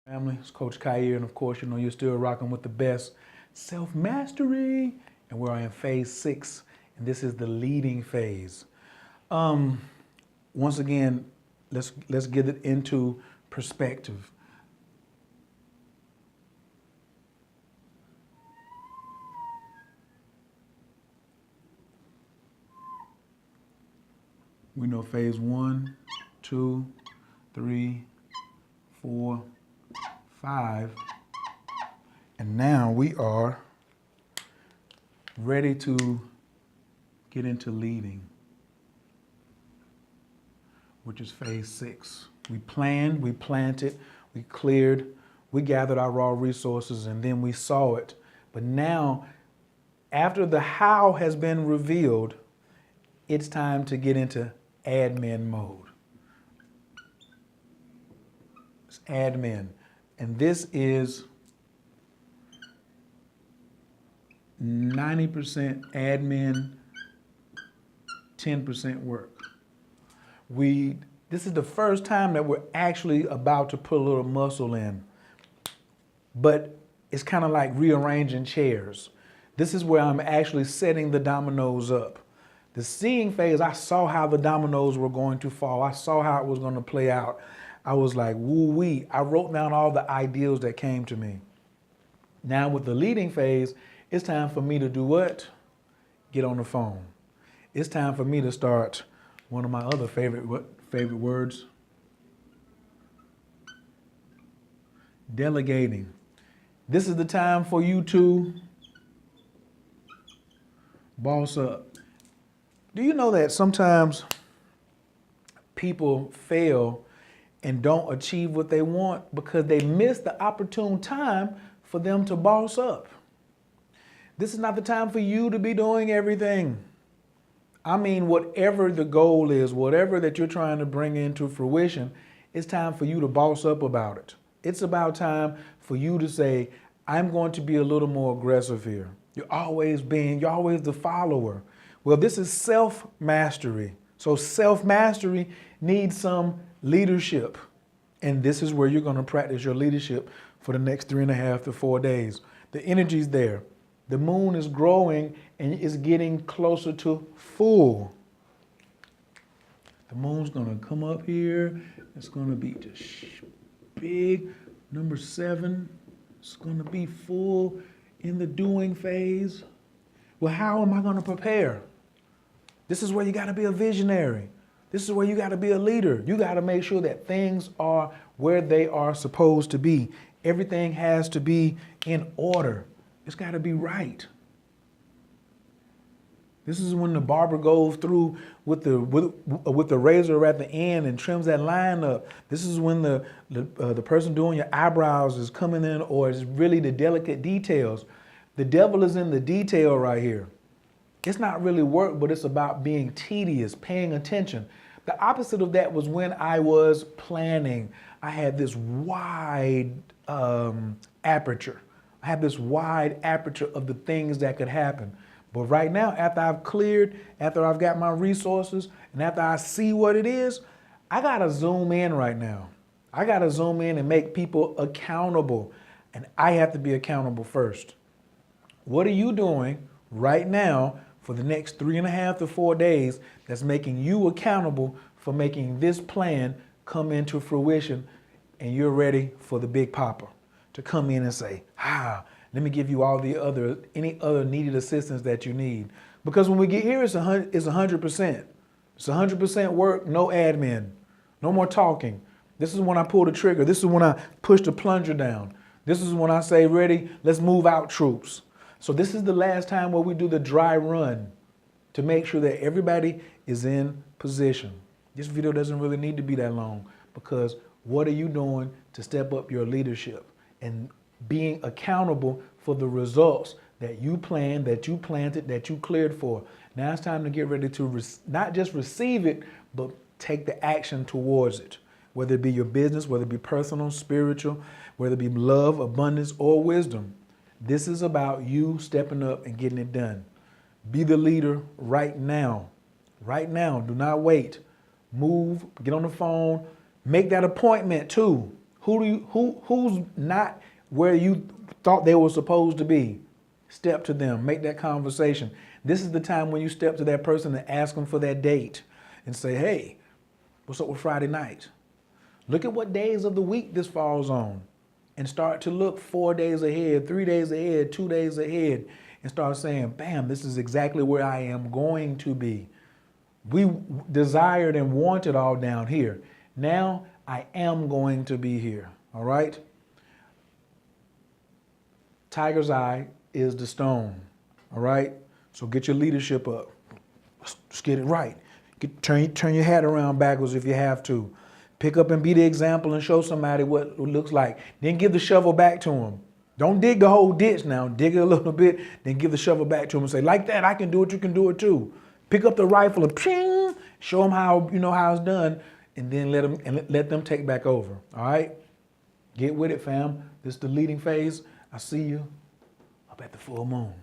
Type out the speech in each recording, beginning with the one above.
Family, it's Coach Khayr, and of course, you know you're still rocking with the best self-mastery, and we're in phase 6, and this is the leading phase. Once again, let's get it into perspective. We know phase 1, 2, 3, 4, 5, and now we are ready to get into leading, which is phase 6. We planned, we planted, we cleared, we gathered our raw resources, and then we saw it. But now, after the how has been revealed, it's time to get into admin mode. It's admin. And this is 90% admin, 10% work. This is the first time that we're actually about to put a little muscle in, but it's kind of like rearranging chairs. This is where I'm actually setting the dominoes up. The seeing phase, I saw how the dominoes were going to fall. I saw how it was going to play out. I was like, woo-wee. I wrote down all the ideals that came to me. Now with the leading phase, it's time for me to do what? Get on the phone. It's time for me to start one of my other favorite words, delegating. This is the time for you to boss up. Do you know that sometimes people fail and don't achieve what they want because they miss the opportune time for them to boss up? This is not the time for you to be doing everything. I mean, whatever the goal is, whatever that you're trying to bring into fruition, it's time for you to boss up about it. It's about time for you to say, I'm going to be a little more aggressive here. You're always the follower. Well, this is self-mastery. So self-mastery needs some leadership. And this is where you're going to practice your leadership for the next 3.5 to 4 days. The energy's there. The moon is growing and it's getting closer to full. The moon's going to come up here. It's going to be just big. Number 7, it's going to be full in the doing phase. Well, how am I going to prepare? This is where you got to be a visionary. This is where you got to be a leader. You got to make sure that things are where they are supposed to be. Everything has to be in order. It's got to be right. This is when the barber goes through with the razor at the end and trims that line up. This is when the person doing your eyebrows is coming in, or it's really the delicate details. The devil is in the detail right here. It's not really work, but it's about being tedious, paying attention. The opposite of that was when I was planning. I had this wide aperture. I have this wide aperture of the things that could happen. But right now, after I've cleared, after I've got my resources, and after I see what it is, I gotta zoom in right now. I gotta zoom in and make people accountable. And I have to be accountable first. What are you doing right now for the next 3.5 to 4 days that's making you accountable for making this plan come into fruition, and you're ready for the big papa to come in and say, let me give you all any other needed assistance that you need. Because when we get here, it's 100%. It's 100% work, no admin, no more talking. This is when I pull the trigger. This is when I push the plunger down. This is when I say, ready, let's move out troops. So this is the last time where we do the dry run to make sure that everybody is in position. This video doesn't really need to be that long, because what are you doing to step up your leadership and being accountable for the results that you planned, that you planted, that you cleared for? Now it's time to get ready to not just receive it, but take the action towards it. Whether it be your business, whether it be personal, spiritual, whether it be love, abundance, or wisdom. This is about you stepping up and getting it done. Be the leader right now. Right now. Do not wait. Move, get on the phone, make that appointment too. Who's not where you thought they were supposed to be? Step to them, make that conversation. This is the time when you step to that person and ask them for that date and say, hey, what's up with Friday night? Look at what days of the week this falls on and start to look 4 days ahead, 3 days ahead, 2 days ahead, and start saying, bam, this is exactly where I am going to be. We desired and wanted all down here. Now I am going to be here, all right? Tiger's eye is the stone, all right? So get your leadership up. Let's get it right. Turn your hat around backwards if you have to. Pick up and be the example and show somebody what it looks like. Then give the shovel back to them. Don't dig the whole ditch now. Dig it a little bit, then give the shovel back to them and say, like that, I can do it, you can do it too. Pick up the rifle and ping, show them how how it's done, and then let them take back over. All right? Get with it, fam. This is the leading phase. I'll see you up at the full moon.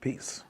Peace.